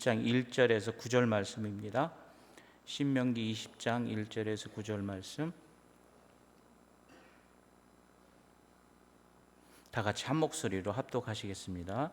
20장 1절에서 9절 말씀입니다. 신명기 20장 1절에서 9절 말씀, 다 같이 한 목소리로 합독하시겠습니다.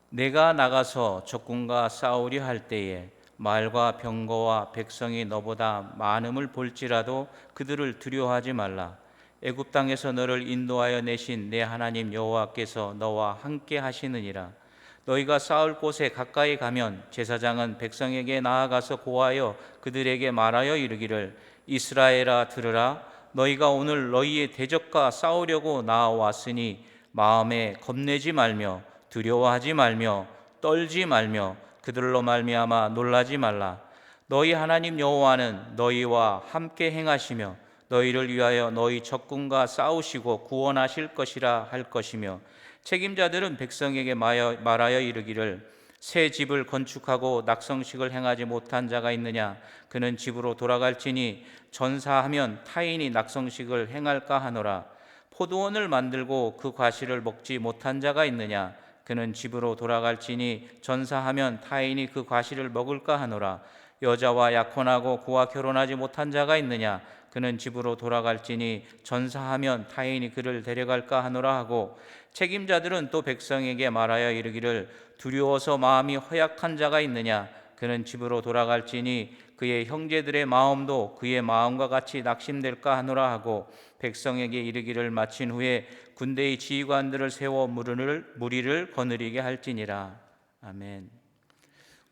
내가 나가서 적군과 싸우려 할 때에 말과 병거와 백성이 너보다 많음을 볼지라도 그들을 두려워하지 말라. 애굽 땅에서 너를 인도하여 내신 내 하나님 여호와께서 너와 함께 하시느니라. 너희가 싸울 곳에 가까이 가면 제사장은 백성에게 나아가서 고하여 그들에게 말하여 이르기를, 이스라엘아 들으라. 너희가 오늘 너희의 대적과 싸우려고 나아왔으니 마음에 겁내지 말며 두려워하지 말며 떨지 말며 그들로 말미암아 놀라지 말라. 너희 하나님 여호와는 너희와 함께 행하시며 너희를 위하여 너희 적군과 싸우시고 구원하실 것이라 할 것이며, 책임자들은 백성에게 말하여 이르기를, 새 집을 건축하고 낙성식을 행하지 못한 자가 있느냐? 그는 집으로 돌아갈지니 전사하면 타인이 낙성식을 행할까 하노라. 포도원을 만들고 그 과실을 먹지 못한 자가 있느냐? 그는 집으로 돌아갈지니 전사하면 타인이 그 과실을 먹을까 하노라. 여자와 약혼하고 그와 결혼하지 못한 자가 있느냐? 그는 집으로 돌아갈지니 전사하면 타인이 그를 데려갈까 하노라 하고, 책임자들은 또 백성에게 말하여 이르기를, 두려워서 마음이 허약한 자가 있느냐? 그는 집으로 돌아갈지니 그의 형제들의 마음도 그의 마음과 같이 낙심될까 하노라 하고, 백성에게 이르기를 마친 후에 군대의 지휘관들을 세워 무리를 거느리게 할지니라. 아멘.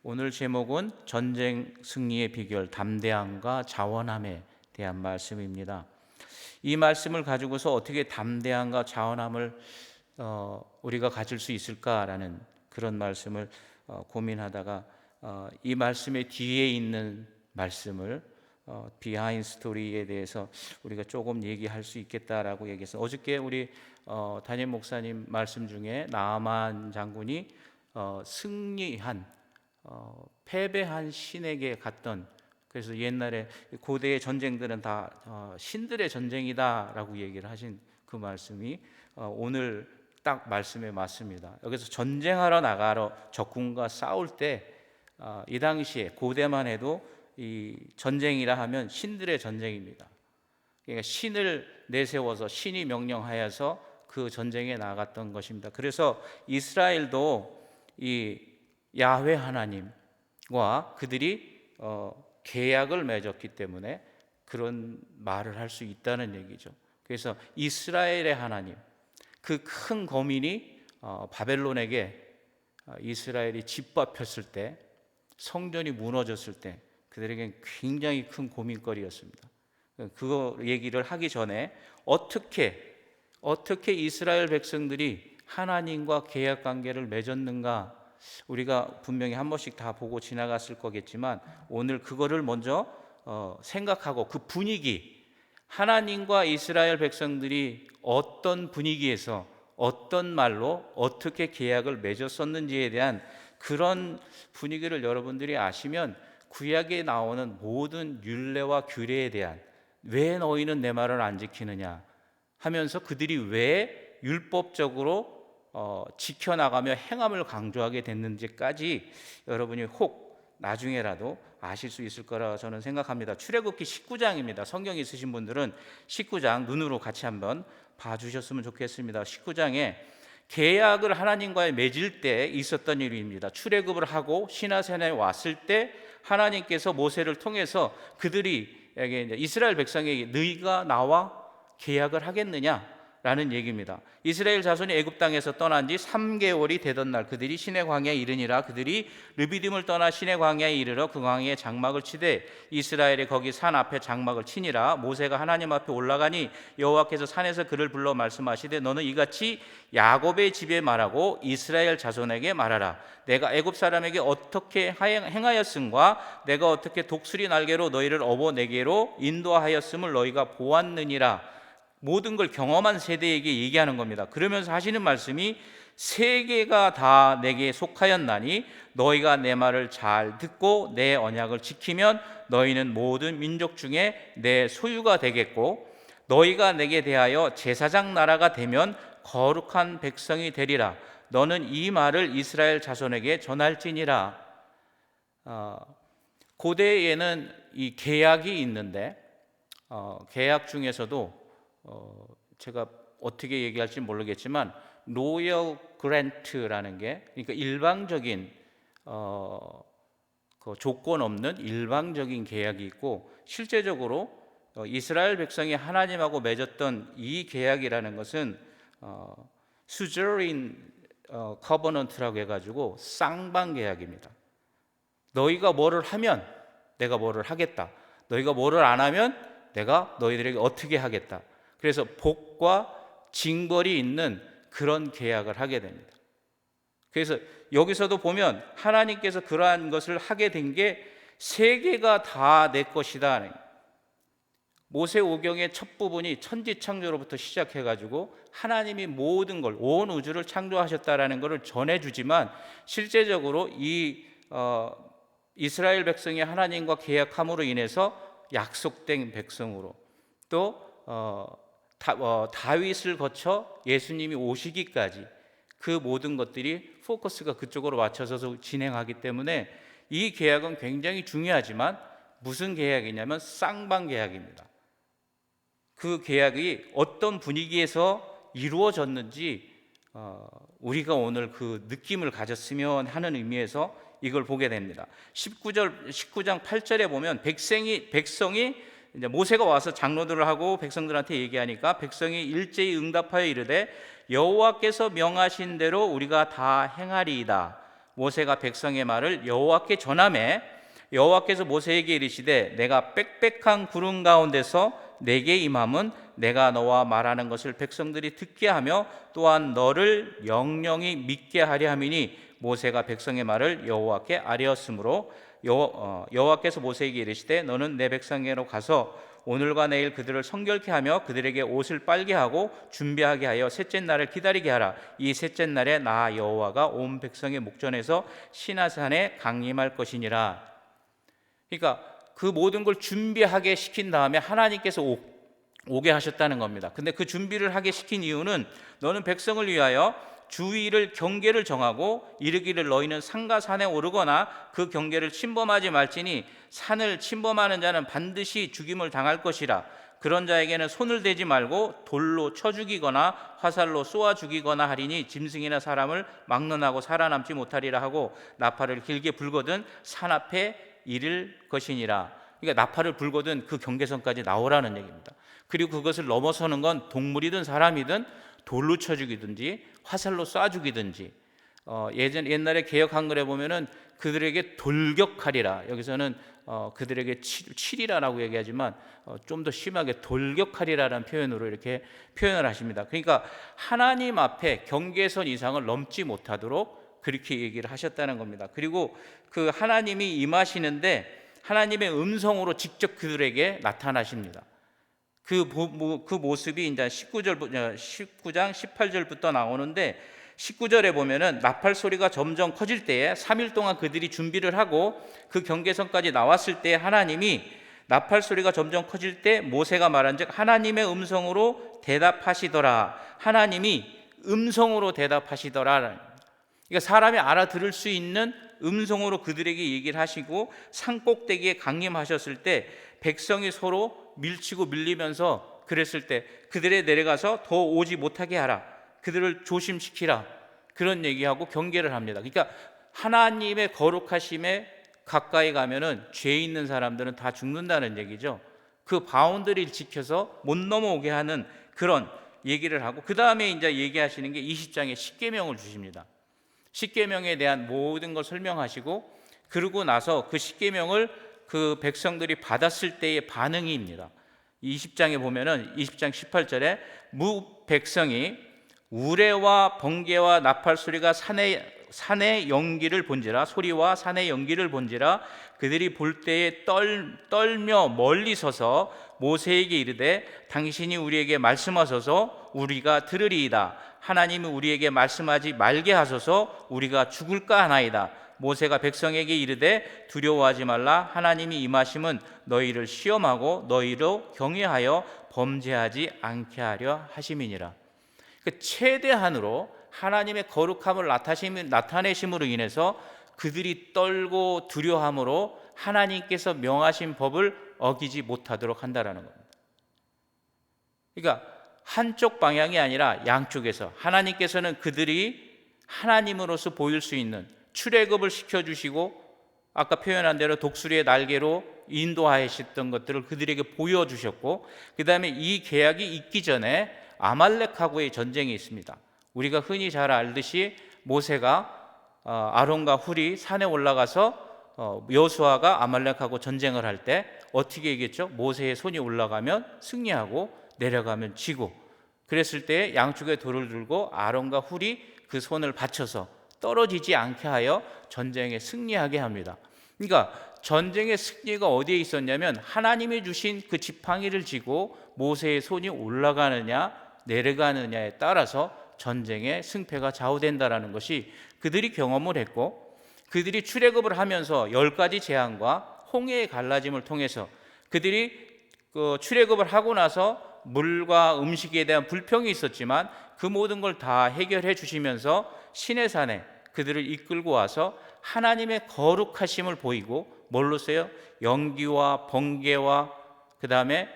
오늘 제목은 전쟁 승리의 비결, 담대함과 자원함에 대한 말씀입니다. 이 말씀을 가지고서 어떻게 담대함과 자원함을 우리가 가질 수 있을까라는 그런 말씀을 고민하다가 이 말씀의 뒤에 있는 말씀을 비하인드 스토리에 대해서 우리가 조금 얘기할 수 있겠다라고 얘기해서, 어저께 우리 담임 목사님 말씀 중에 나아만 장군이 승리한 패배한 신에게 갔던, 그래서 옛날에 고대의 전쟁들은 다 신들의 전쟁이다라고 얘기를 하신 그 말씀이 오늘 딱 말씀에 맞습니다. 여기서 전쟁하러 나가러 적군과 싸울 때 이 당시에 고대만 해도 이 전쟁이라 하면 신들의 전쟁입니다. 그러니까 신을 내세워서 신이 명령하여서 그 전쟁에 나갔던 것입니다. 그래서 이스라엘도 이 야훼 하나님과 그들이 계약을 맺었기 때문에 그런 말을 할 수 있다는 얘기죠. 그래서 이스라엘의 하나님, 그 큰 거민이 바벨론에게 이스라엘이 짓밟혔을 때, 성전이 무너졌을 때 그들에겐 굉장히 큰 고민거리였습니다. 그 얘기를 하기 전에 어떻게 이스라엘 백성들이 하나님과 계약 관계를 맺었는가, 우리가 분명히 한 번씩 다 보고 지나갔을 거겠지만 오늘 그거를 먼저 생각하고, 그 분위기, 하나님과 이스라엘 백성들이 어떤 분위기에서 어떤 말로 어떻게 계약을 맺었었는지에 대한 그런 분위기를 여러분들이 아시면 구약에 나오는 모든 율례와 규례에 대한, 왜 너희는 내 말을 안 지키느냐 하면서 그들이 왜 율법적으로 지켜나가며 행함을 강조하게 됐는지까지 여러분이 혹 나중에라도 아실 수 있을 거라 저는 생각합니다. 출애굽기 19장입니다. 성경 있으신 분들은 19장 눈으로 같이 한번 봐주셨으면 좋겠습니다. 19장에 계약을 하나님과의 맺을 때 있었던 일입니다. 출애굽을 하고 시나산에 왔을 때 하나님께서 모세를 통해서 그들이에게, 이스라엘 백성에게, 너희가 나와 계약을 하겠느냐 라는 얘기입니다. 이스라엘 자손이 애굽 땅에서 떠난 지 3개월이 되던 날 그들이 시내 광야에 이르니라. 그들이 르비딤을 떠나 시내 광야에 이르러 그 광야에 장막을 치되 이스라엘이 거기 산 앞에 장막을 치니라. 모세가 하나님 앞에 올라가니 여호와께서 산에서 그를 불러 말씀하시되, 너는 이같이 야곱의 집에 말하고 이스라엘 자손에게 말하라. 내가 애굽 사람에게 어떻게 행하였음과 내가 어떻게 독수리 날개로 너희를 업어 내게로 인도하였음을 너희가 보았느니라. 모든 걸 경험한 세대에게 얘기하는 겁니다. 그러면서 하시는 말씀이, 세계가 다 내게 속하였나니 너희가 내 말을 잘 듣고 내 언약을 지키면 너희는 모든 민족 중에 내 소유가 되겠고, 너희가 내게 대하여 제사장 나라가 되면 거룩한 백성이 되리라. 너는 이 말을 이스라엘 자손에게 전할지니라. 고대에는 이 계약이 있는데 계약 중에서도 제가 어떻게 얘기할지 모르겠지만 로열 그랜트라는 게, 그러니까 일방적인 그 조건 없는 일방적인 계약이 있고, 실제적으로 이스라엘 백성이 하나님하고 맺었던 이 계약이라는 것은 수저린 커버넌트라고 해가지고 쌍방 계약입니다. 너희가 뭐를 하면 내가 뭐를 하겠다. 너희가 뭐를 안 하면 내가 너희들에게 어떻게 하겠다. 그래서 복과 징벌이 있는 그런 계약을 하게 됩니다. 그래서 여기서도 보면 하나님께서 그러한 것을 하게 된 게 세계가 다 내 것이다. 모세오경의 첫 부분이 천지창조로부터 시작해가지고 하나님이 모든 걸, 온 우주를 창조하셨다라는 것을 전해주지만, 실제적으로 이 이스라엘 백성이 하나님과 계약함으로 인해서 약속된 백성으로, 또 다윗을 거쳐 예수님이 오시기까지 그 모든 것들이 포커스가 그쪽으로 맞춰서 진행하기 때문에 이 계약은 굉장히 중요하지만, 무슨 계약이냐면 쌍방 계약입니다. 그 계약이 어떤 분위기에서 이루어졌는지 우리가 오늘 그 느낌을 가졌으면 하는 의미에서 이걸 보게 됩니다. 19장 8절에 보면 백성이 이제 모세가 와서 장로들을 하고 백성들한테 얘기하니까 백성이 일제히 응답하여 이르되 여호와께서 명하신 대로 우리가 다 행하리이다. 모세가 백성의 말을 여호와께 전하매 여호와께서 모세에게 이르시되 내가 빽빽한 구름 가운데서 내게 임함은 내가 너와 말하는 것을 백성들이 듣게 하며 또한 너를 영영히 믿게 하려 함이니 모세가 백성의 말을 여호와께 아뢰었으므로 여호와께서 모세에게 이르시되 너는 내 백성에게로 가서 오늘과 내일 그들을 성결케 하며 그들에게 옷을 빨게 하고 준비하게 하여 셋째 날을 기다리게 하라. 이 셋째 날에 나 여호와가 온 백성의 목전에서 시나산에 강림할 것이니라. 그러니까 그 모든 걸 준비하게 시킨 다음에 하나님께서 오게 하셨다는 겁니다. 근데 그 준비를 하게 시킨 이유는 너는 백성을 위하여 주위를 경계를 정하고 이르기를 너희는 산과 산에 오르거나 그 경계를 침범하지 말지니 산을 침범하는 자는 반드시 죽임을 당할 것이라. 그런 자에게는 손을 대지 말고 돌로 쳐 죽이거나 화살로 쏘아 죽이거나 하리니 짐승이나 사람을 막론하고 살아남지 못하리라 하고 나팔을 길게 불거든 산 앞에 이를 것이니라. 그러니까 나팔을 불거든 그 경계선까지 나오라는 얘기입니다. 그리고 그것을 넘어서는 건 동물이든 사람이든 돌로 쳐 죽이든지 화살로 쏴 죽이든지, 옛날에 개역 한글에 보면은 그들에게 돌격하리라. 여기서는 그들에게 치리라라고 얘기하지만 좀 더 심하게 돌격하리라라는 표현으로 이렇게 표현을 하십니다. 그러니까 하나님 앞에 경계선 이상을 넘지 못하도록 그렇게 얘기를 하셨다는 겁니다. 그리고 그 하나님이 임하시는데 하나님의 음성으로 직접 그들에게 나타나십니다. 그 모습이 이제 19장 18절부터 나오는데, 19절에 보면은 나팔 소리가 점점 커질 때에 3일 동안 그들이 준비를 하고 그 경계선까지 나왔을 때 하나님이 나팔 소리가 점점 커질 때 모세가 말한즉 하나님의 음성으로 대답하시더라. 하나님이 음성으로 대답하시더라. 그러니까 사람이 알아들을 수 있는 음성으로 그들에게 얘기를 하시고 산 꼭대기에 강림하셨을 때 백성이 서로 밀치고 밀리면서 그랬을 때 그들에 내려가서 더 오지 못하게 하라. 그들을 조심시키라. 그런 얘기하고 경계를 합니다. 그러니까 하나님의 거룩하심에 가까이 가면은 죄 있는 사람들은 다 죽는다는 얘기죠. 그 바운더리를 지켜서 못 넘어오게 하는 그런 얘기를 하고, 그 다음에 이제 얘기하시는 게 20장에 십계명을 주십니다. 십계명에 대한 모든 걸 설명하시고, 그러고 나서 그 십계명을 그 백성들이 받았을 때의 반응입니다. 20장에 보면은 20장 18절에 무 백성이 우레와 번개와 나팔 소리가 산의 연기를 본지라, 소리와 산의 연기를 본지라 그들이 볼 때에 떨며 멀리 서서 모세에게 이르되 당신이 우리에게 말씀하소서 우리가 들으리이다. 하나님이 우리에게 말씀하지 말게 하소서 우리가 죽을까 하나이다. 모세가 백성에게 이르되 두려워하지 말라. 하나님이 임하심은 너희를 시험하고 너희로 경외하여 범죄하지 않게 하려 하심이니라. 그 최대한으로 하나님의 거룩함을 나타내심으로 인해서 그들이 떨고 두려함으로 하나님께서 명하신 법을 어기지 못하도록 한다라는 겁니다. 그러니까 한쪽 방향이 아니라 양쪽에서 하나님께서는 그들이 하나님으로서 보일 수 있는 출애굽을 시켜주시고 아까 표현한 대로 독수리의 날개로 인도하셨던 것들을 그들에게 보여주셨고, 그 다음에 이 계약이 있기 전에 아말렉하고의 전쟁이 있습니다. 우리가 흔히 잘 알듯이 모세가 아론과 훌이 산에 올라가서 여호수아가 아말렉하고 전쟁을 할 때 어떻게 얘기했죠? 모세의 손이 올라가면 승리하고 내려가면 지고, 그랬을 때 양쪽에 돌을 들고 아론과 훌이 그 손을 받쳐서 떨어지지 않게 하여 전쟁에 승리하게 합니다. 그러니까 전쟁의 승리가 어디에 있었냐면 하나님이 주신 그 지팡이를 쥐고 모세의 손이 올라가느냐 내려가느냐에 따라서 전쟁의 승패가 좌우된다라는 것이 그들이 경험을 했고, 그들이 출애굽을 하면서 10가지 재앙과 홍해의 갈라짐을 통해서 그들이 출애굽을 하고 나서 물과 음식에 대한 불평이 있었지만 그 모든 걸 다 해결해 주시면서 시내산에 그들을 이끌고 와서 하나님의 거룩하심을 보이고, 뭘로써요? 연기와 번개와 그 다음에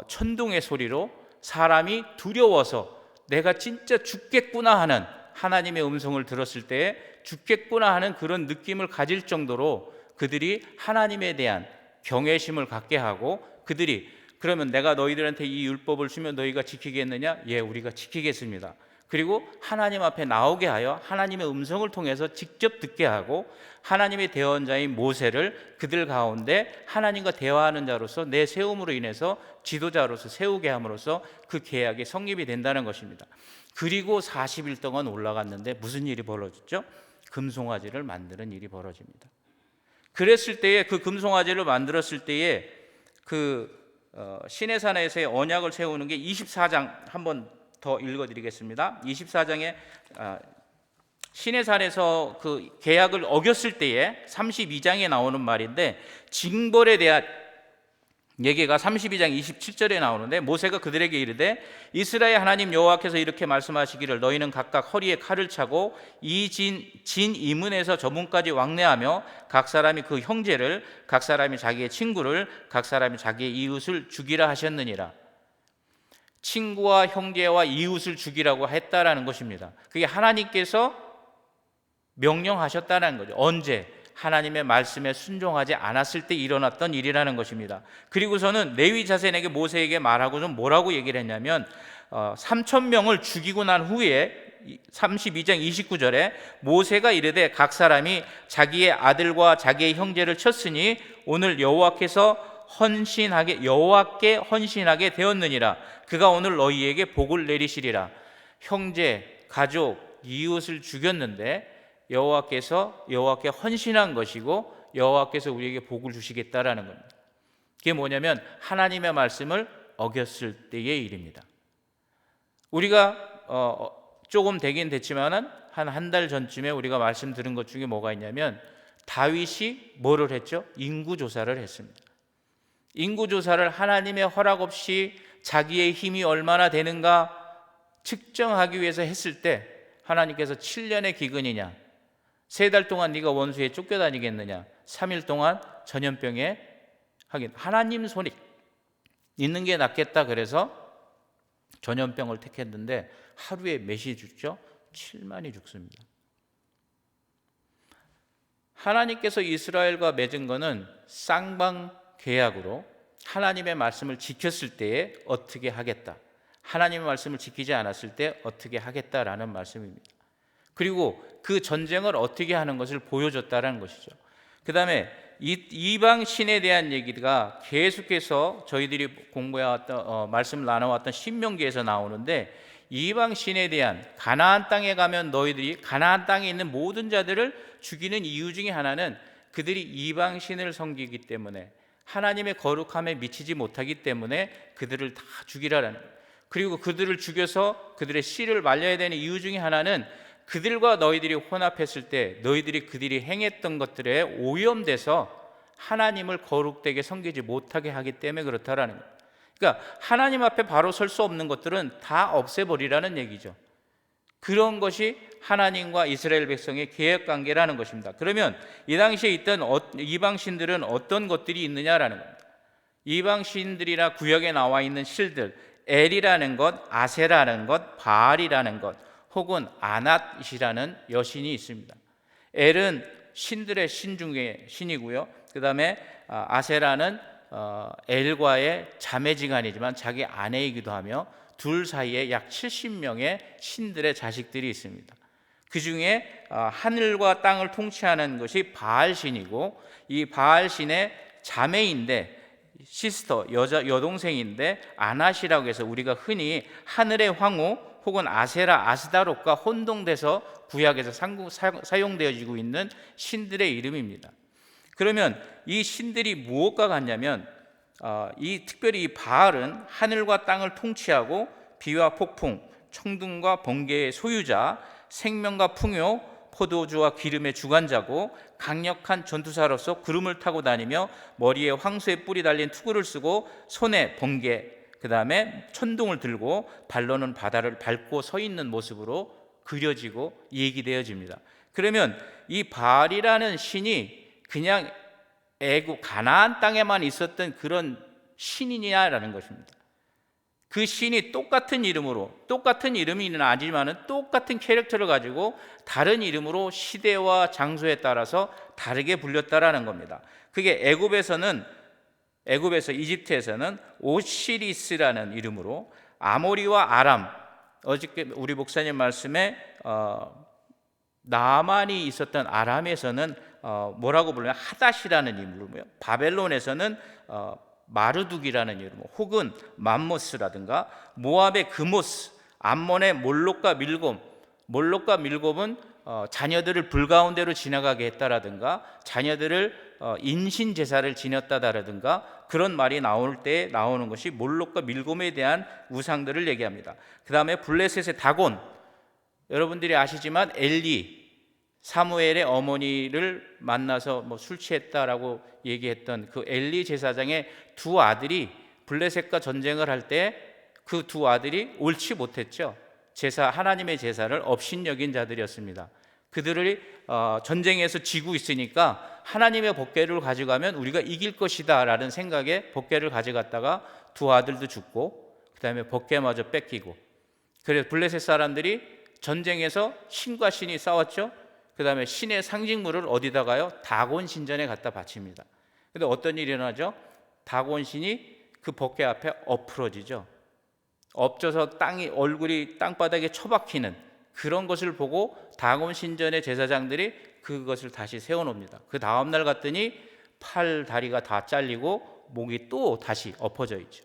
천둥의 소리로 사람이 두려워서 내가 진짜 죽겠구나 하는 하나님의 음성을 들었을 때에 죽겠구나 하는 그런 느낌을 가질 정도로 그들이 하나님에 대한 경외심을 갖게 하고, 그들이 그러면 내가 너희들한테 이 율법을 주면 너희가 지키겠느냐? 예, 우리가 지키겠습니다. 그리고 하나님 앞에 나오게 하여 하나님의 음성을 통해서 직접 듣게 하고, 하나님의 대언자인 모세를 그들 가운데 하나님과 대화하는 자로서 내세움으로 인해서 지도자로서 세우게 함으로써 그 계약이 성립이 된다는 것입니다. 그리고 40일 동안 올라갔는데 무슨 일이 벌어졌죠? 금송아지를 만드는 일이 벌어집니다. 그랬을 때에 그 금송아지를 만들었을 때에 시내산에서의 언약을 세우는 게 24장 한번 더 읽어드리겠습니다. 24장에 시내산에서 그 계약을 어겼을 때에 32장에 나오는 말인데, 징벌에 대한 얘기가 32장 27절에 나오는데, 모세가 그들에게 이르되 이스라엘 하나님 여호와께서 이렇게 말씀하시기를 너희는 각각 허리에 칼을 차고 이 진 이문에서 저 문까지 왕래하며 각 사람이 그 형제를, 각 사람이 자기의 친구를, 각 사람이 자기의 이웃을 죽이라 하셨느니라. 친구와 형제와 이웃을 죽이라고 했다라는 것입니다. 그게 하나님께서 명령하셨다는 거죠. 언제? 하나님의 말씀에 순종하지 않았을 때 일어났던 일이라는 것입니다. 그리고서는 레위 자손에게 모세에게 말하고 좀 뭐라고 얘기를 했냐면 3,000명을 죽이고 난 후에 32장 29절에 모세가 이르되 각 사람이 자기의 아들과 자기의 형제를 쳤으니 오늘 여호와께 헌신하게 되었느니라. 그가 오늘 너희에게 복을 내리시리라. 형제, 가족, 이웃을 죽였는데 여호와께 헌신한 것이고 여호와께서 우리에게 복을 주시겠다라는 겁니다. 그게 뭐냐면 하나님의 말씀을 어겼을 때의 일입니다. 우리가 조금 되긴 됐지만은 한 달 전쯤에 우리가 말씀 들은 것 중에 뭐가 있냐면 다윗이 뭐를 했죠? 인구조사를 했습니다. 인구조사를 하나님의 허락 없이 자기의 힘이 얼마나 되는가 측정하기 위해서 했을 때 하나님께서 7년의 기근이냐, 3달 동안 네가 원수에 쫓겨다니겠느냐, 3일 동안 전염병에 하긴 하나님 손이 있는 게 낫겠다. 그래서 전염병을 택했는데 하루에 몇이 죽죠? 7만이 죽습니다. 하나님께서 이스라엘과 맺은 것은 쌍방 계약으로 하나님의 말씀을 지켰을 때에 어떻게 하겠다, 하나님의 말씀을 지키지 않았을 때 어떻게 하겠다라는 말씀입니다. 그리고 그 전쟁을 어떻게 하는 것을 보여줬다라는 것이죠. 그 다음에 이방 신에 대한 얘기가 계속해서 저희들이 공부해왔던 말씀을 나눠왔던 신명기에서 나오는데, 이방 신에 대한 가나안 땅에 가면 너희들이 가나안 땅에 있는 모든 자들을 죽이는 이유 중에 하나는 그들이 이방 신을 섬기기 때문에 하나님의 거룩함에 미치지 못하기 때문에 그들을 다 죽이라는 거예요. 그리고 그들을 죽여서 그들의 씨를 말려야 되는 이유 중에 하나는 그들과 너희들이 혼합했을 때 그들이 행했던 것들에 오염돼서 하나님을 거룩되게 섬기지 못하게 하기 때문에 그렇다라는 거예요. 그러니까 하나님 앞에 바로 설 수 없는 것들은 다 없애버리라는 얘기죠. 그런 것이 하나님과 이스라엘 백성의 계약 관계라는 것입니다. 그러면 이 당시에 있던 이방 신들은 어떤 것들이 있느냐라는 겁니다. 이방 신들이나 구역에 나와 있는 신들, 엘이라는 것, 아세라는 것, 바알이라는 것, 혹은 아낫이라는 여신이 있습니다. 엘은 신들의 신 중에 신이고요. 그 다음에 아세라는 엘과의 자매지간이지만 자기 아내이기도 하며 둘 사이에 약 70명의 신들의 자식들이 있습니다. 그 중에 하늘과 땅을 통치하는 것이 바알신이고, 이 바알신의 자매인데 시스터, 여동생인데 아낫이라고 해서 우리가 흔히 하늘의 황후 혹은 아세라, 아스다롯과 혼동돼서 구약에서 사용되어지고 있는 신들의 이름입니다. 그러면 이 신들이 무엇과 같냐면 특별히 이 바알은 하늘과 땅을 통치하고 비와 폭풍, 천둥과 번개의 소유자, 생명과 풍요, 포도주와 기름의 주관자고, 강력한 전투사로서 구름을 타고 다니며 머리에 황소의 뿔이 달린 투구를 쓰고 손에 번개, 그 다음에 천둥을 들고 발로는 바다를 밟고 서 있는 모습으로 그려지고 얘기되어집니다. 그러면 이 바알이라는 신이 그냥 애굽 가나안 땅에만 있었던 그런 신이냐라는 것입니다. 그 신이 똑같은 이름이는 아니지만 똑같은 캐릭터를 가지고 다른 이름으로 시대와 장소에 따라서 다르게 불렸다라는 겁니다. 그게 애굽에서 이집트에서는 오시리스라는 이름으로, 아모리와 아람, 어저께 우리 목사님 말씀에 나만이 있었던 아람에서는 뭐라고 불러요? 하닷이라는 이름이고요. 바벨론에서는 마르둑이라는 이름, 혹은 맘모스라든가, 모압의 그모스, 암몬의 몰록과 밀곰, 몰록과 밀곰은 자녀들을 불가운데로 지나가게 했다라든가, 자녀들을 인신 제사를 지녔다라든가, 그런 말이 나올 때 나오는 것이 몰록과 밀곰에 대한 우상들을 얘기합니다. 그 다음에 블레셋의 다곤, 여러분들이 아시지만 엘리, 사무엘의 어머니를 만나서 술 취했다라고 얘기했던 그 엘리 제사장의 두 아들이 블레셋과 전쟁을 할 때 그 두 아들이 옳지 못했죠. 하나님의 제사를 업신여긴 자들이었습니다. 그들이 전쟁에서 지고 있으니까 하나님의 법궤를 가져가면 우리가 이길 것이다 라는 생각에 법궤를 가져갔다가 두 아들도 죽고, 그 다음에 법궤마저 뺏기고, 그래서 블레셋 사람들이 전쟁에서 신과 신이 싸웠죠. 그 다음에 신의 상징물을 어디다가요? 다곤 신전에 갖다 바칩니다. 근데 어떤 일이 일어나죠? 다곤 신이 그 법궤 앞에 엎으러지죠. 엎져서 얼굴이 땅바닥에 처박히는 그런 것을 보고 다곤 신전의 제사장들이 그것을 다시 세워놓습니다. 그 다음날 갔더니 팔, 다리가 다 잘리고 목이 또 다시 엎어져 있죠.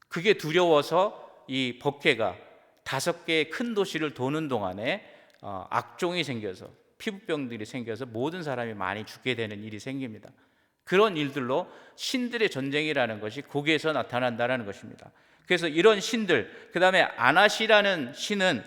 그게 두려워서 이 법궤가 5개의 큰 도시를 도는 동안에 악종이 생겨서, 피부병들이 생겨서 모든 사람이 많이 죽게 되는 일이 생깁니다. 그런 일들로 신들의 전쟁이라는 것이 거기에서 나타난다는 것입니다. 그래서 이런 신들, 그 다음에 아낫이라는 신은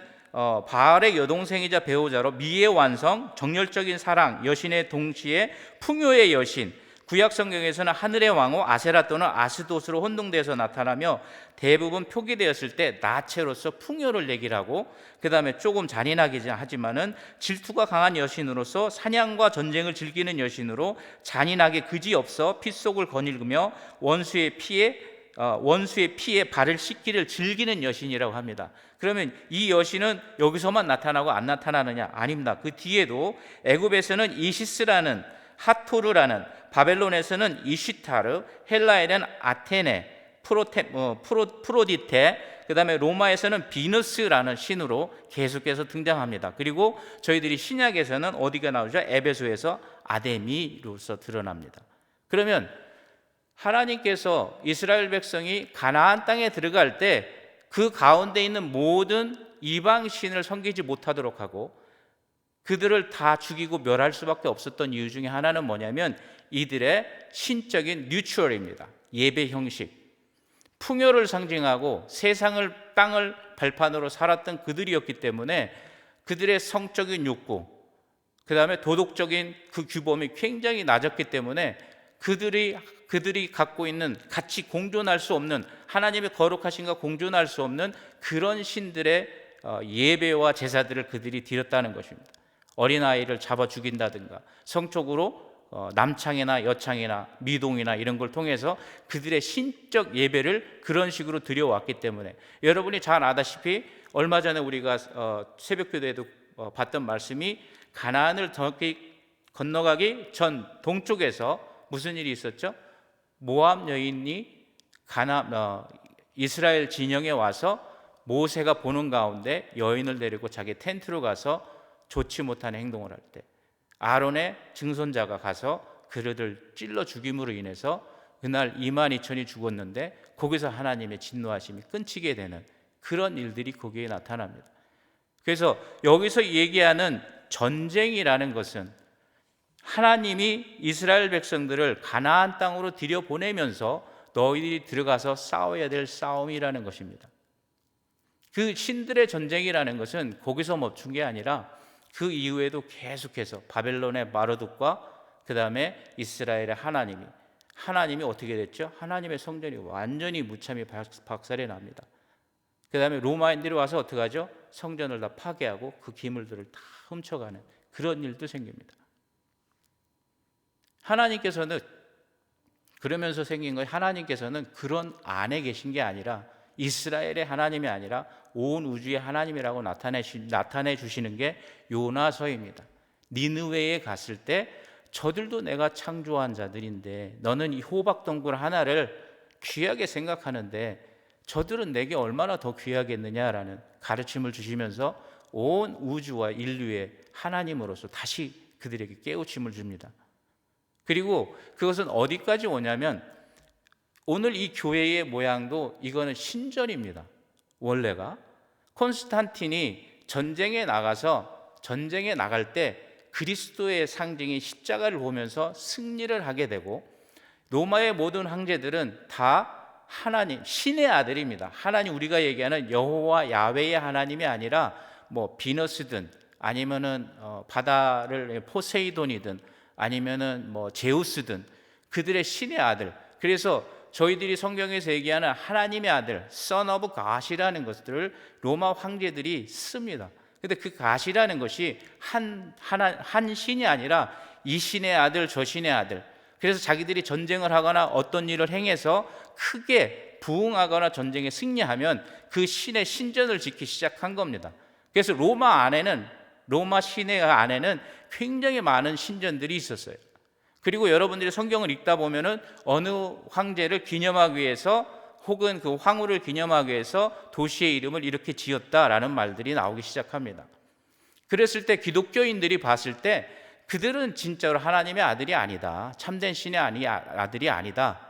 바알의 여동생이자 배우자로 미의 완성, 정열적인 사랑, 여신의 동시에 풍요의 여신, 구약 성경에서는 하늘의 왕후 아세라 또는 아스돗으로 혼동돼서 나타나며 대부분 표기되었을 때 나체로서 풍요를 얘기를 하고, 그 다음에 조금 잔인하긴 하지만은 질투가 강한 여신으로서 사냥과 전쟁을 즐기는 여신으로 잔인하게 그지없어 핏속을 거닐으며 원수의 피에 발을 씻기를 즐기는 여신이라고 합니다. 그러면 이 여신은 여기서만 나타나고 안 나타나느냐? 아닙니다. 그 뒤에도 애굽에서는 이시스라는, 하토르라는, 바벨론에서는 이시타르, 헬라에는 아테네, 프로디테, 그 다음에 로마에서는 비너스라는 신으로 계속해서 등장합니다. 그리고 저희들이 신약에서는 어디가 나오죠? 에베소에서 아데미로서 드러납니다. 그러면 하나님께서 이스라엘 백성이 가나안 땅에 들어갈 때 그 가운데 있는 모든 이방 신을 섬기지 못하도록 하고 그들을 다 죽이고 멸할 수밖에 없었던 이유 중에 하나는 뭐냐면 이들의 신적인 뉴트럴입니다. 예배 형식, 풍요를 상징하고 세상을, 땅을 발판으로 살았던 그들이었기 때문에 그들의 성적인 욕구, 그 다음에 도덕적인 그 규범이 굉장히 낮았기 때문에 그들이 갖고 있는, 같이 공존할 수 없는, 하나님의 거룩하신과 공존할 수 없는 그런 신들의 예배와 제사들을 그들이 드렸다는 것입니다. 어린아이를 잡아 죽인다든가 성적으로 남창이나 여창이나 미동이나 이런 걸 통해서 그들의 신적 예배를 그런 식으로 드려왔기 때문에, 여러분이 잘 아다시피 얼마 전에 우리가 새벽기도에도 봤던 말씀이, 가나안을 건너가기 전 동쪽에서 무슨 일이 있었죠? 모압 여인이 이스라엘 진영에 와서 모세가 보는 가운데 여인을 데리고 자기 텐트로 가서 좋지 못한 행동을 할 때 아론의 증손자가 가서 그들을 찔러 죽임으로 인해서 그날 22,000이 죽었는데, 거기서 하나님의 진노하심이 끊치게 되는 그런 일들이 거기에 나타납니다. 그래서 여기서 얘기하는 전쟁이라는 것은 하나님이 이스라엘 백성들을 가나안 땅으로 들여보내면서 너희들이 들어가서 싸워야 될 싸움이라는 것입니다. 그 신들의 전쟁이라는 것은 거기서 멈춘 게 아니라 그 이후에도 계속해서 바벨론의 마르둑과 그 다음에 이스라엘의 하나님이 어떻게 됐죠? 하나님의 성전이 완전히 무참히 박살이 납니다. 그 다음에 로마인들이 와서 어떻게 하죠? 성전을 다 파괴하고 그 기물들을 다 훔쳐가는 그런 일도 생깁니다. 하나님께서는 그러면서 생긴 거예요. 하나님께서는 그런 안에 계신 게 아니라, 이스라엘의 하나님이 아니라 온 우주의 하나님이라고 나타내 주시는 게 요나서입니다. 니느웨에 갔을 때 저들도 내가 창조한 자들인데 너는 이 호박동굴 하나를 귀하게 생각하는데 저들은 내게 얼마나 더 귀하겠느냐라는 가르침을 주시면서 온 우주와 인류의 하나님으로서 다시 그들에게 깨우침을 줍니다. 그리고 그것은 어디까지 오냐면, 오늘 이 교회의 모양도 이거는 신전입니다. 원래가 콘스탄틴이 전쟁에 나갈 때 그리스도의 상징인 십자가를 보면서 승리를 하게 되고, 로마의 모든 황제들은 다 하나님, 신의 아들입니다. 하나님, 우리가 얘기하는 여호와 야훼의 하나님이 아니라 뭐 비너스든 아니면은 바다를 포세이돈이든 아니면은 뭐 제우스든 그들의 신의 아들. 그래서 저희들이 성경에서 얘기하는 하나님의 아들, Son of God이라는 것들을 로마 황제들이 씁니다. 근데 그 God이라는 것이 한 신이 아니라 이 신의 아들, 저 신의 아들. 그래서 자기들이 전쟁을 하거나 어떤 일을 행해서 크게 부흥하거나 전쟁에 승리하면 그 신의 신전을 짓기 시작한 겁니다. 그래서 로마 시내 안에는 굉장히 많은 신전들이 있었어요. 그리고 여러분들이 성경을 읽다 보면은 어느 황제를 기념하기 위해서 혹은 그 황후를 기념하기 위해서 도시의 이름을 이렇게 지었다라는 말들이 나오기 시작합니다. 그랬을 때 기독교인들이 봤을 때 그들은 진짜로 하나님의 아들이 아니다, 참된 신의 아들이 아니다,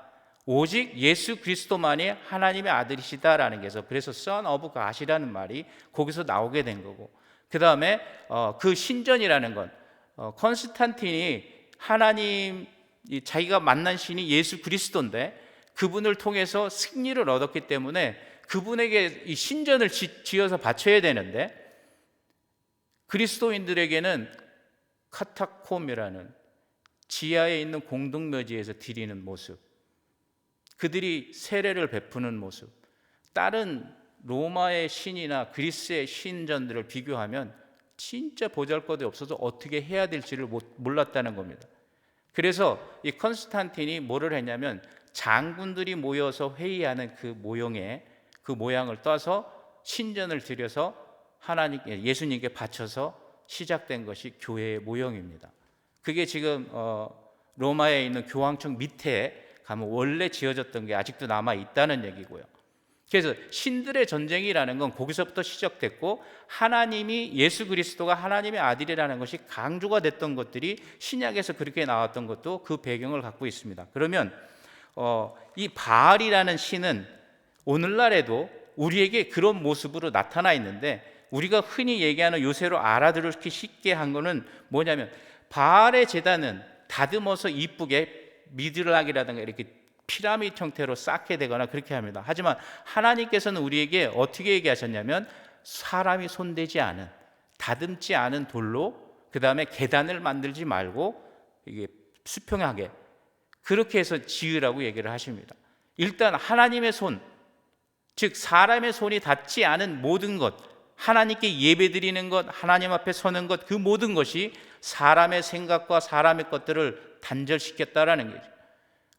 오직 예수 그리스도만이 하나님의 아들이시다라는 게서, 그래서 Son of God이라는 말이 거기서 나오게 된 거고, 그 다음에 그 신전이라는 건 콘스탄틴이 자기가 만난 신이 예수 그리스도인데 그분을 통해서 승리를 얻었기 때문에 그분에게 이 신전을 지어서 바쳐야 되는데, 그리스도인들에게는 카타콤이라는 지하에 있는 공동묘지에서 드리는 모습, 그들이 세례를 베푸는 모습, 다른 로마의 신이나 그리스의 신전들을 비교하면 진짜 보잘것이 없어서 어떻게 해야 될지를 몰랐다는 겁니다. 그래서 이 컨스탄틴이 뭐를 했냐면, 장군들이 모여서 회의하는 그 모양을 따서 신전을 들여서 예수님께 바쳐서 시작된 것이 교회의 모형입니다. 그게 지금 로마에 있는 교황청 밑에 가면 원래 지어졌던 게 아직도 남아 있다는 얘기고요. 그래서 신들의 전쟁이라는 건 거기서부터 시작됐고, 하나님이 예수 그리스도가 하나님의 아들이라는 것이 강조가 됐던 것들이 신약에서 그렇게 나왔던 것도 그 배경을 갖고 있습니다. 그러면 이 바알이라는 신은 오늘날에도 우리에게 그런 모습으로 나타나 있는데, 우리가 흔히 얘기하는 요새로 알아들기 쉽게 한 거는 뭐냐면, 바알의 제단은 다듬어서 이쁘게 미드락이라든가 이렇게 피라미드 형태로 쌓게 되거나 그렇게 합니다. 하지만 하나님께서는 우리에게 어떻게 얘기하셨냐면, 사람이 손대지 않은, 다듬지 않은 돌로, 그 다음에 계단을 만들지 말고 이게 수평하게 그렇게 해서 지으라고 얘기를 하십니다. 일단 하나님의 손, 즉 사람의 손이 닿지 않은 모든 것, 하나님께 예배드리는 것, 하나님 앞에 서는 것, 그 모든 것이 사람의 생각과 사람의 것들을 단절시켰다라는 거죠.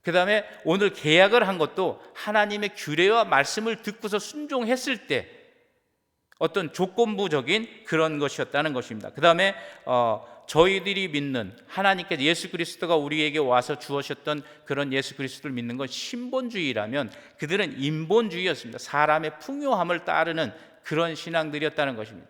그 다음에 오늘 계약을 한 것도 하나님의 규례와 말씀을 듣고서 순종했을 때 어떤 조건부적인 그런 것이었다는 것입니다. 그 다음에 저희들이 믿는 하나님께서 예수 그리스도가 우리에게 와서 주어셨던 그런 예수 그리스도를 믿는 건 신본주의라면 그들은 인본주의였습니다. 사람의 풍요함을 따르는 그런 신앙들이었다는 것입니다.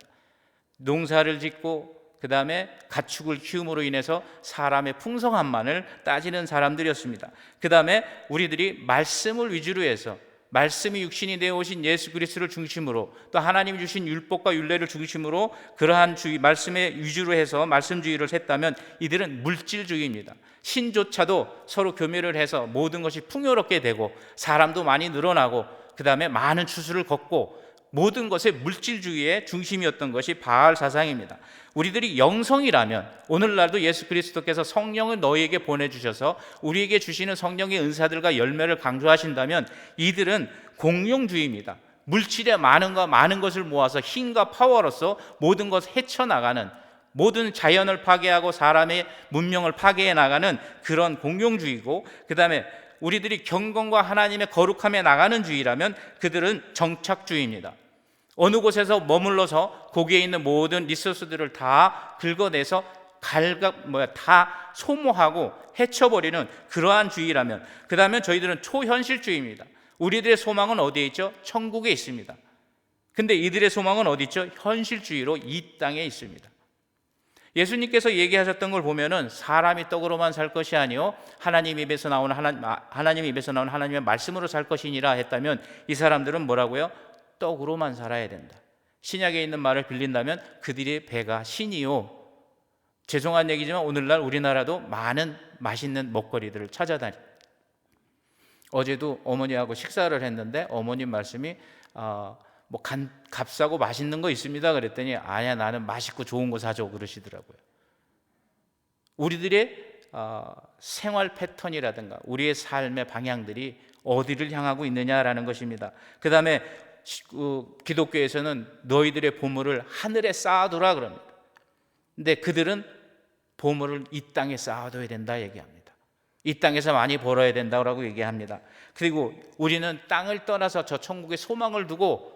농사를 짓고 그 다음에 가축을 키움으로 인해서 사람의 풍성함만을 따지는 사람들이었습니다. 그 다음에 우리들이 말씀을 위주로 해서 말씀이 육신이 되어 오신 예수 그리스도를 중심으로 또 하나님이 주신 율법과 율례를 중심으로 그러한 주의 말씀에 위주로 해서 말씀주의를 했다면 이들은 물질주의입니다. 신조차도 서로 교묘를 해서 모든 것이 풍요롭게 되고 사람도 많이 늘어나고 그 다음에 많은 추수를 걷고 모든 것의 물질주의의 중심이었던 것이 바알 사상입니다. 우리들이 영성이라면 오늘날도 예수 그리스도께서 성령을 너희에게 보내주셔서 우리에게 주시는 성령의 은사들과 열매를 강조하신다면 이들은 공용주의입니다. 물질의 많은 것을 모아서 힘과 파워로서 모든 것을 헤쳐나가는, 모든 자연을 파괴하고 사람의 문명을 파괴해 나가는 그런 공용주의고, 그 다음에 우리들이 경건과 하나님의 거룩함에 나가는 주의라면 그들은 정착주의입니다. 어느 곳에서 머물러서 거기에 있는 모든 리소스들을 다 긁어내서 다 소모하고 해쳐버리는 그러한 주의라면, 그 다음에 저희들은 초현실주의입니다. 우리들의 소망은 어디에 있죠? 천국에 있습니다. 근데 이들의 소망은 어디 있죠? 현실주의로 이 땅에 있습니다. 예수님께서 얘기하셨던 걸 보면은 사람이 떡으로만 살 것이 아니요 하나님 입에서 나오는 하나님의 말씀으로 살 것이니라 했다면 이 사람들은 뭐라고요? 떡으로만 살아야 된다. 신약에 있는 말을 빌린다면 그들의 배가 신이요. 죄송한 얘기지만 오늘날 우리나라도 많은 맛있는 먹거리들을 찾아다니. 어제도 어머니하고 식사를 했는데 어머님 말씀이 값싸고 맛있는 거 있습니다 그랬더니 아니야 나는 맛있고 좋은 거 사줘 그러시더라고요. 우리들의 생활 패턴이라든가 우리의 삶의 방향들이 어디를 향하고 있느냐라는 것입니다. 그 다음에 기독교에서는 너희들의 보물을 하늘에 쌓아두라 그럽니다. 근데 그들은 보물을 이 땅에 쌓아둬야 된다 얘기합니다. 이 땅에서 많이 벌어야 된다고 얘기합니다. 그리고 우리는 땅을 떠나서 저 천국에 소망을 두고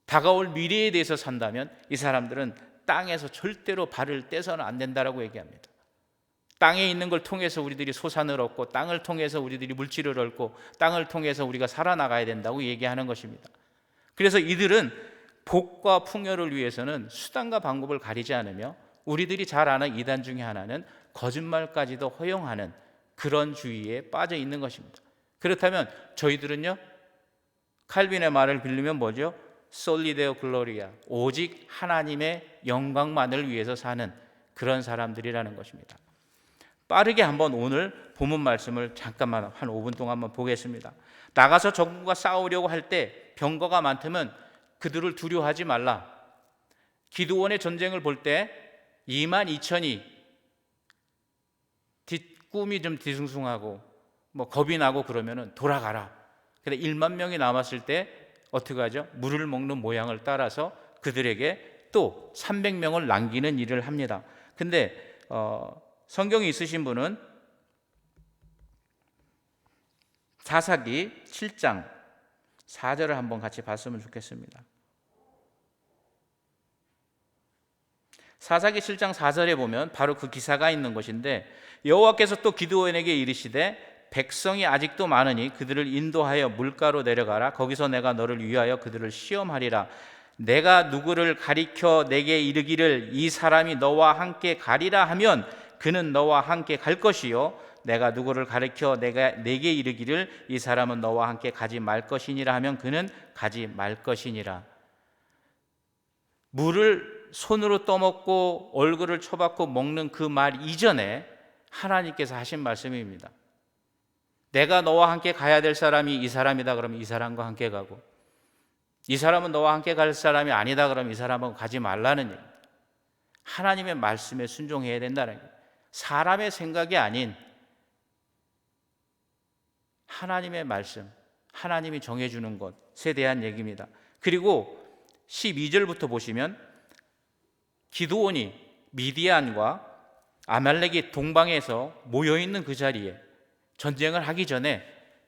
다가올 미래에 대해서 산다면 이 사람들은 땅에서 절대로 발을 떼서는 안 된다라고 얘기합니다. 땅에 있는 걸 통해서 우리들이 소산을 얻고 땅을 통해서 우리들이 물질을 얻고 땅을 통해서 우리가 살아나가야 된다고 얘기하는 것입니다. 그래서 이들은 복과 풍요를 위해서는 수단과 방법을 가리지 않으며 우리들이 잘 아는 이단 중에 하나는 거짓말까지도 허용하는 그런 주의에 빠져 있는 것입니다. 그렇다면 저희들은요, 칼빈의 말을 빌리면 뭐죠? Soli Deo Gloria, 오직 하나님의 영광만을 위해서 사는 그런 사람들이라는 것입니다. 빠르게 한번 오늘 본문 말씀을 잠깐만 한 5분 동안 한번 보겠습니다. 나가서 적군과 싸우려고 할 때 병거가 많다면 그들을 두려워하지 말라. 기드온의 전쟁을 볼 때 22,000이 꿈이 좀 뒤숭숭하고 겁이 나고 그러면은 돌아가라. 근데 1만 명이 남았을 때 어떻게 하죠? 물을 먹는 모양을 따라서 그들에게 또 300명을 남기는 일을 합니다. 근데 성경이 있으신 분은 사사기 7장 4절을 한번 같이 봤으면 좋겠습니다. 사사기 7장 4절에 보면 바로 그 기사가 있는 것인데 여호와께서 또 기드온에게 이르시되 백성이 아직도 많으니 그들을 인도하여 물가로 내려가라. 거기서 내가 너를 위하여 그들을 시험하리라. 내가 누구를 가리켜 내게 이르기를 이 사람이 너와 함께 가리라 하면 그는 너와 함께 갈 것이요 내가 누구를 가리켜 내게 이르기를 이 사람은 너와 함께 가지 말 것이니라 하면 그는 가지 말 것이니라. 물을 손으로 떠먹고 얼굴을 쳐박고 먹는 그 말 이전에 하나님께서 하신 말씀입니다. 내가 너와 함께 가야 될 사람이 이 사람이다 그러면 이 사람과 함께 가고, 이 사람은 너와 함께 갈 사람이 아니다 그러면 이 사람하고 가지 말라는 얘기입니다. 하나님의 말씀에 순종해야 된다는 얘기입니다. 사람의 생각이 아닌 하나님의 말씀, 하나님이 정해주는 것에 대한 얘기입니다. 그리고 12절부터 보시면 기드온이 미디안과 아말렉이 동방에서 모여있는 그 자리에 전쟁을 하기 전에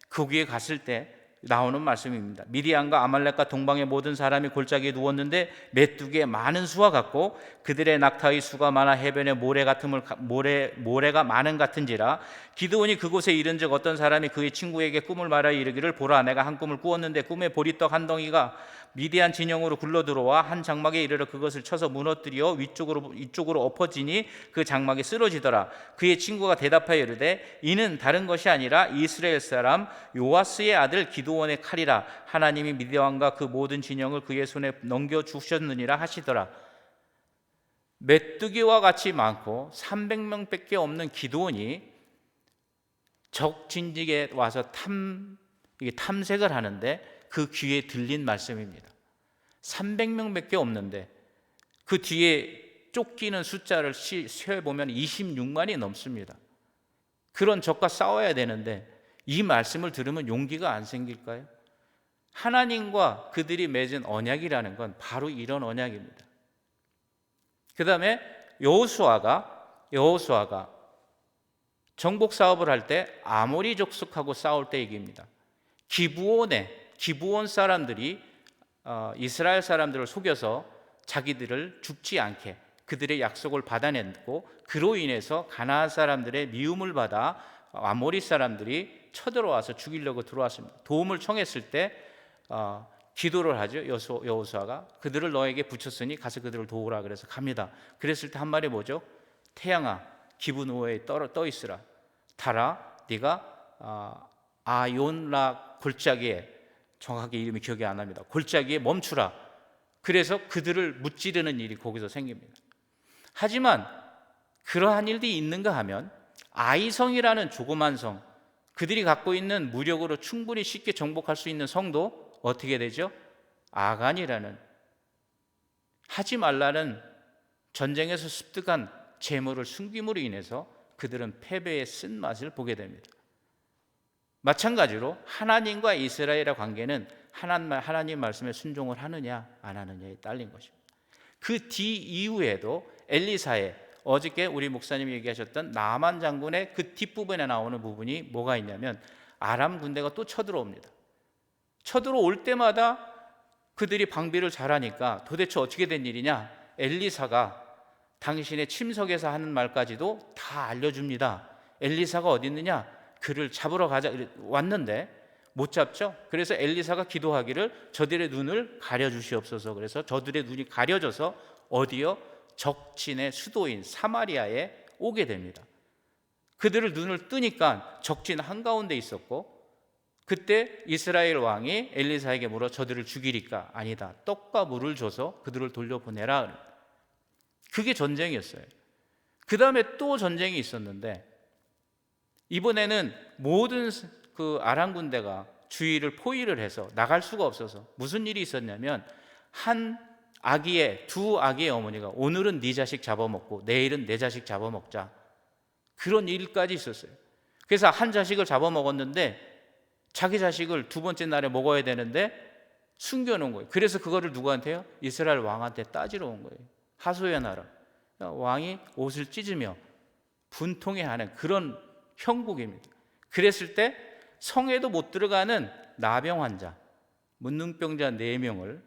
거기에 갔을 때 나오는 말씀입니다. 미디안과 아말렉과 동방의 모든 사람이 골짜기에 누웠는데 메뚜기의 많은 수와 같고 그들의 낙타의 수가 많아 해변에 모래가 많은 같은지라. 기드온이 그곳에 이른즉 어떤 사람이 그의 친구에게 꿈을 말하여 이르기를, 보라, 내가 한 꿈을 꾸었는데 꿈에 보리떡 한 덩이가 미디안 진영으로 굴러들어와 한 장막에 이르러 그것을 쳐서 무너뜨려 위쪽으로 엎어지니 그 장막이 쓰러지더라. 그의 친구가 대답하여 이르되, 이는 다른 것이 아니라 이스라엘 사람 요아스의 아들 기드온의 칼이라. 하나님이 미디안과 그 모든 진영을 그의 손에 넘겨주셨느니라 하시더라. 메뚜기와 같이 많고 300명밖에 없는 기드온이 적 진지에 와서 탐색을 하는데 그 귀에 들린 말씀입니다. 300명밖에 없는데 그 뒤에 쫓기는 숫자를 세어보면 26만이 넘습니다. 그런 적과 싸워야 되는데 이 말씀을 들으면 용기가 안 생길까요? 하나님과 그들이 맺은 언약이라는 건 바로 이런 언약입니다. 그 다음에 여호수아가 정복 사업을 할 때 아모리 족속하고 싸울 때 얘기입니다. 기브온 사람들이 이스라엘 사람들을 속여서 자기들을 죽지 않게 그들의 약속을 받아냈고, 그로 인해서 가나안 사람들의 미움을 받아 아모리 사람들이 쳐들어와서 죽이려고 들어왔습니다. 도움을 청했을 때 기도를 하죠. 여호수아가 그들을 너에게 붙였으니 가서 그들을 도우라 그래서 갑니다. 그랬을 때 한 말이 뭐죠? 태양아, 기브노에 떠 있으라. 달아, 네가 아욘라 골짜기에, 정확하게 이름이 기억이 안 납니다. 골짜기에 멈추라. 그래서 그들을 무찌르는 일이 거기서 생깁니다. 하지만 그러한 일들이 있는가 하면 아이성이라는 조그만 성, 그들이 갖고 있는 무력으로 충분히 쉽게 정복할 수 있는 성도 어떻게 되죠? 아간이라는, 하지 말라는 전쟁에서 습득한 재물을 숨김으로 인해서 그들은 패배의 쓴맛을 보게 됩니다. 마찬가지로 하나님과 이스라엘의 관계는 하나님 말씀에 순종을 하느냐 안 하느냐에 딸린 것입니다. 그 뒤 이후에도 엘리사의, 어저께 우리 목사님이 얘기하셨던 나만 장군의 그 뒷부분에 나오는 부분이 뭐가 있냐면 아람 군대가 또 쳐들어옵니다. 쳐들어올 때마다 그들이 방비를 잘하니까 도대체 어떻게 된 일이냐, 엘리사가 당신의 침석에서 하는 말까지도 다 알려줍니다. 엘리사가 어디 있느냐, 그를 잡으러 가자. 왔는데 못 잡죠. 그래서 엘리사가 기도하기를 저들의 눈을 가려주시옵소서. 그래서 저들의 눈이 가려져서 어디요? 적진의 수도인 사마리아에 오게 됩니다. 그들을 눈을 뜨니까 적진 한가운데 있었고, 그때 이스라엘 왕이 엘리사에게 물어 저들을 죽이리까? 아니다, 떡과 물을 줘서 그들을 돌려보내라. 그게 전쟁이었어요. 그 다음에 또 전쟁이 있었는데 이번에는 모든 그 아람 군대가 주위를 포위를 해서 나갈 수가 없어서 무슨 일이 있었냐면 두 아기의 어머니가 오늘은 네 자식 잡아먹고 내일은 내 자식 잡아먹자, 그런 일까지 있었어요. 그래서 한 자식을 잡아먹었는데 자기 자식을 두 번째 날에 먹어야 되는데 숨겨놓은 거예요. 그래서 그거를 누구한테요? 이스라엘 왕한테 따지러 온 거예요. 하소연하라. 왕이 옷을 찢으며 분통해하는 그런 형국입니다. 그랬을 때 성에도 못 들어가는 나병 환자, 문둥병자 4명을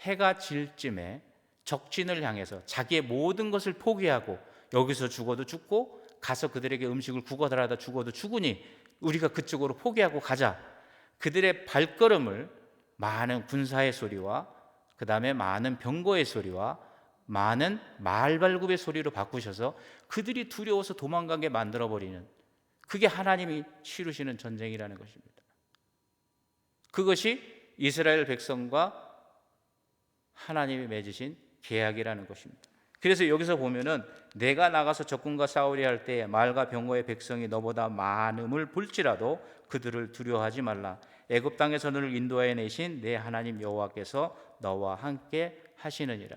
해가 질 쯤에 적진을 향해서 자기의 모든 것을 포기하고, 여기서 죽어도 죽고 가서 그들에게 음식을 구걸하다 죽어도 죽으니 우리가 그쪽으로 포기하고 가자. 그들의 발걸음을 많은 군사의 소리와 그 다음에 많은 병거의 소리와 많은 말발굽의 소리로 바꾸셔서 그들이 두려워서 도망가게 만들어버리는, 그게 하나님이 치르시는 전쟁이라는 것입니다. 그것이 이스라엘 백성과 하나님이 맺으신 계약이라는 것입니다. 그래서 여기서 보면은 내가 나가서 적군과 싸우려 할 때에 말과 병거의 백성이 너보다 많음을 볼지라도 그들을 두려워하지 말라. 애굽 땅에서 너를 인도하여 내신 내 하나님 여호와께서 너와 함께 하시느니라.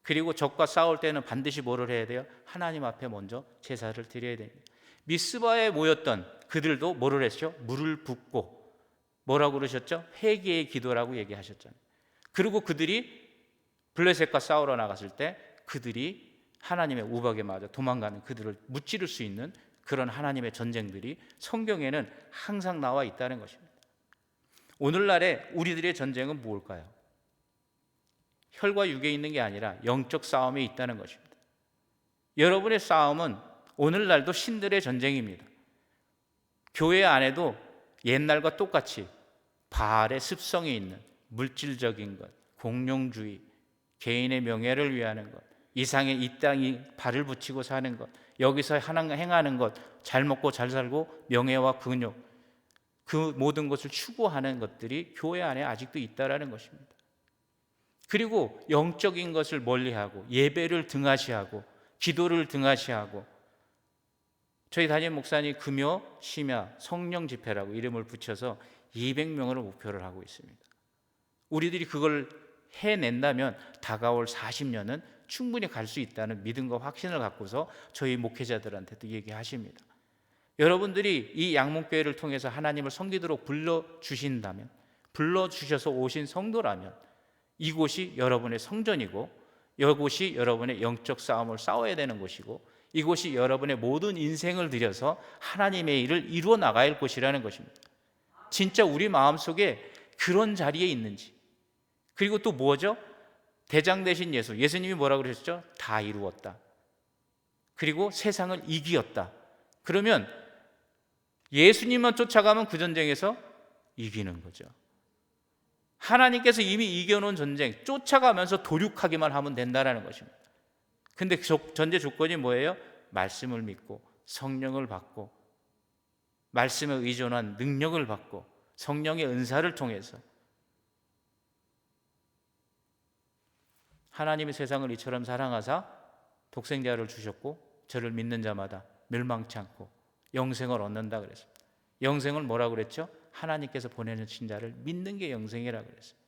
그리고 적과 싸울 때는 반드시 뭐를 해야 돼요? 하나님 앞에 먼저 제사를 드려야 됩니다. 미스바에 모였던 그들도 뭐를 했죠? 물을 붓고 뭐라고 그러셨죠? 회개의 기도라고 얘기하셨잖아요. 그리고 그들이 블레셋과 싸우러 나갔을 때 그들이 하나님의 우박에 맞아 도망가는 그들을 무찌를 수 있는 그런 하나님의 전쟁들이 성경에는 항상 나와 있다는 것입니다. 오늘날의 우리들의 전쟁은 무엇일까요? 혈과 육에 있는 게 아니라 영적 싸움에 있다는 것입니다. 여러분의 싸움은 오늘날도 신들의 전쟁입니다. 교회 안에도 옛날과 똑같이 바알의 습성이 있는 물질적인 것, 공룡주의, 개인의 명예를 위하는 것, 이상의 이 땅이 발을 붙이고 사는 것, 여기서 행하는 것, 잘 먹고 잘 살고 명예와 근육, 그 모든 것을 추구하는 것들이 교회 안에 아직도 있다라는 것입니다. 그리고 영적인 것을 멀리하고 예배를 등하시하고 기도를 등하시하고, 저희 담임 목사님 금요, 심야, 성령 집회라고 이름을 붙여서 200명을 목표를 하고 있습니다. 우리들이 그걸 해낸다면 다가올 40년은 충분히 갈 수 있다는 믿음과 확신을 갖고서 저희 목회자들한테도 얘기하십니다. 여러분들이 이 양문교회를 통해서 하나님을 섬기도록 불러주신다면, 불러주셔서 오신 성도라면 이곳이 여러분의 성전이고, 이곳이 여러분의 영적 싸움을 싸워야 되는 곳이고, 이곳이 여러분의 모든 인생을 들여서 하나님의 일을 이루어 나가야 할 곳이라는 것입니다. 진짜 우리 마음속에 그런 자리에 있는지. 그리고 또 뭐죠? 대장 되신 예수님이 뭐라고 그러셨죠? 다 이루었다. 그리고 세상을 이기었다. 그러면 예수님만 쫓아가면 그 전쟁에서 이기는 거죠. 하나님께서 이미 이겨놓은 전쟁 쫓아가면서 도륙하기만 하면 된다는 것입니다. 근데 전제 조건이 뭐예요? 말씀을 믿고 성령을 받고 말씀에 의존한 능력을 받고 성령의 은사를 통해서 하나님이 세상을 이처럼 사랑하사 독생자를 주셨고 저를 믿는 자마다 멸망치 않고 영생을 얻는다 그랬습니다. 영생을 뭐라고 그랬죠? 하나님께서 보내주신 자를 믿는 게 영생이라고 그랬어요.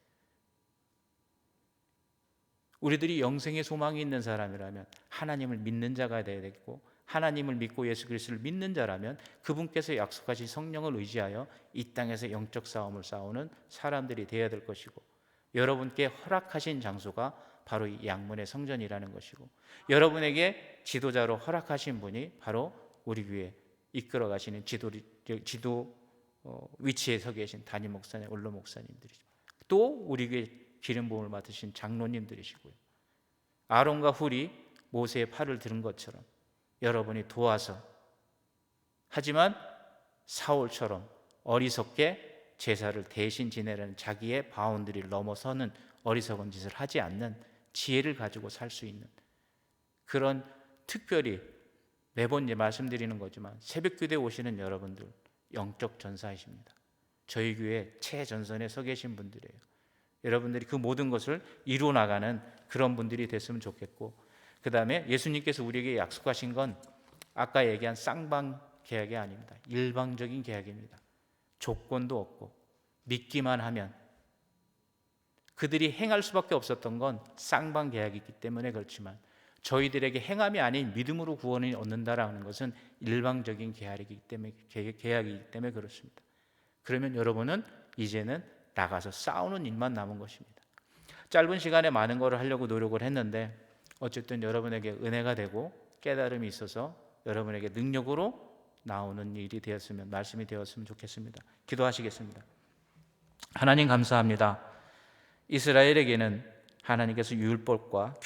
우리들이 영생의 소망이 있는 사람이라면 하나님을 믿는 자가 되어야 되고, 하나님을 믿고 예수 그리스도를 믿는 자라면 그분께서 약속하신 성령을 의지하여 이 땅에서 영적 싸움을 싸우는 사람들이 되어야 될 것이고, 여러분께 허락하신 장소가 바로 이 양문의 성전이라는 것이고, 여러분에게 지도자로 허락하신 분이 바로 우리 교회 이끌어 가시는 지도 위치에 서 계신 담임 목사님, 원로 목사님들이죠. 또 우리 교회 기름 부음을 맡으신 장로님들이시고요. 아론과 훌이 모세의 팔을 들은 것처럼 여러분이 도와서, 하지만 사울처럼 어리석게 제사를 대신 지내려는 자기의 바운드리를 넘어서는 어리석은 짓을 하지 않는 지혜를 가지고 살 수 있는 그런, 특별히 매번 말씀드리는 거지만 새벽기도에 오시는 여러분들 영적 전사이십니다. 저희 교회 최전선에 서 계신 분들이에요. 여러분들이 그 모든 것을 이루어 나가는 그런 분들이 됐으면 좋겠고, 그 다음에 예수님께서 우리에게 약속하신 건 아까 얘기한 쌍방 계약이 아닙니다. 일방적인 계약입니다. 조건도 없고 믿기만 하면. 그들이 행할 수밖에 없었던 건 쌍방 계약이기 때문에 그렇지만 저희들에게 행함이 아닌 믿음으로 구원을 얻는다라는 것은 일방적인 계약이기 때문에 그렇습니다. 그러면 여러분은 이제는 나가서 싸우는 일만 남은 것입니다. 짧은 시간에 많은 것을 하려고 노력을 했는데 어쨌든 여러분에게 은혜가 되고 깨달음이 있어서 여러분에게 능력으로 나오는 일이 되었으면, 말씀이 되었으면 좋겠습니다. 기도하시겠습니다. 하나님 감사합니다. 이스라엘에게는 하나님께서 율법과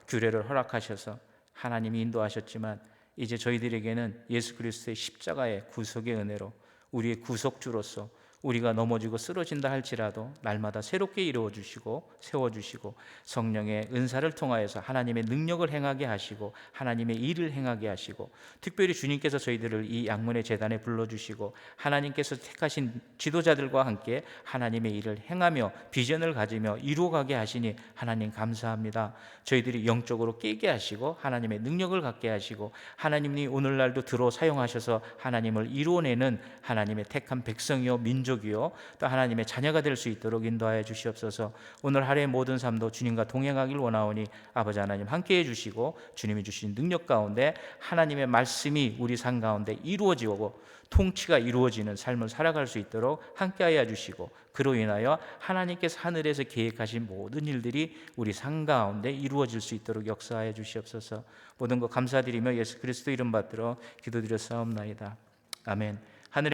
규례를 허락하셔서 하나님이 인도하셨지만, 이제 저희들에게는 예수 그리스도의 십자가의 구속의 은혜로 우리의 구속주로서 우리가 넘어지고 쓰러진다 할지라도 날마다 새롭게 이루어주시고 세워주시고 성령의 은사를 통하여서 하나님의 능력을 행하게 하시고 하나님의 일을 행하게 하시고, 특별히 주님께서 저희들을 이 양문의 제단에 불러주시고 하나님께서 택하신 지도자들과 함께 하나님의 일을 행하며 비전을 가지며 이루어가게 하시니 하나님 감사합니다. 저희들이 영적으로 깨게 하시고 하나님의 능력을 갖게 하시고 하나님이 오늘날도 들어 사용하셔서 하나님을 이루어내는 하나님의 택한 백성이요 민족 민족이요 또 하나님의 자녀가 될 수 있도록 인도하여 주시옵소서. 오늘 하루의 모든 삶도 주님과 동행하길 원하오니 아버지 하나님 함께해 주시고 주님이 주신 능력 가운데 하나님의 말씀이 우리 삶 가운데 이루어지고 통치가 이루어지는 삶을 살아갈 수 있도록 함께하여 주시고 그로 인하여 하나님께서 하늘에서 계획하신 모든 일들이 우리 삶 가운데 이루어질 수 있도록 역사하여 주시옵소서. 모든 것 감사드리며 예수 그리스도 이름 받들어 기도드렸사옵나이다. 아멘.